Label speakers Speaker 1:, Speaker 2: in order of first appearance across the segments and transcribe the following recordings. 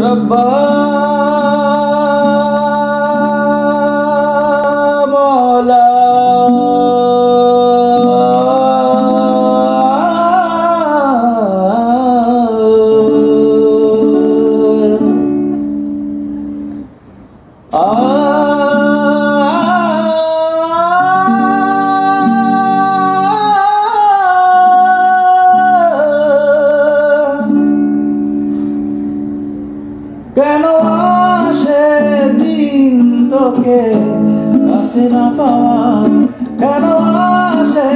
Speaker 1: रब्बा मौला কেন আসে দিন তোকে কাছে না পাওয়া, কেন আসে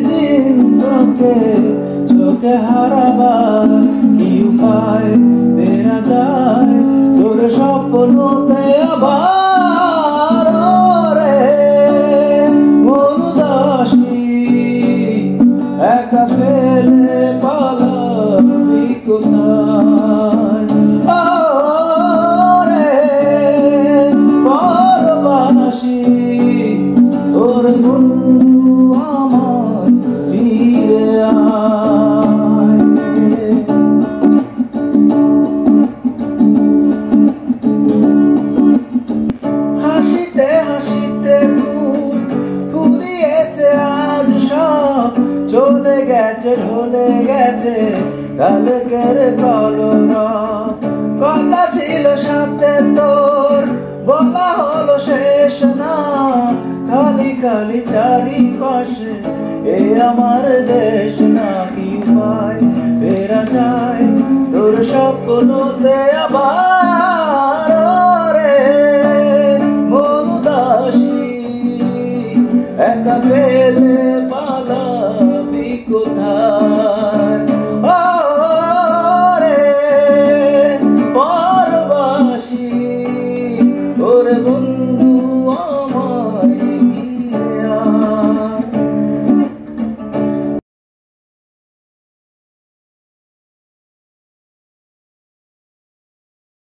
Speaker 1: দিন তোকে চোখে হারাবার, কি উপায় ফেরা যায় তোর স্বপ্নতে আবার রে মন উদাসী একা ফেলে পালাবি কোথায়। তোর বন্ধু আমার ফিরে আয়। হাসিতে হাসিতে ফুল ফুরিয়েছে আজ সব, চলে গেছে ঢলে গেছে কালকের কলরব। কথা ছিল সাথে তোর বলা হলো শেষ না, খালি খালি চারিপাশে এ আমার দেশ না, কি উপায় ফেরা যায় তোর স্বপ্নতে আবার রে মন উদাসী একা ফেলে পালাবি কোথায়। পরবাসী তোর বন্ধু আমার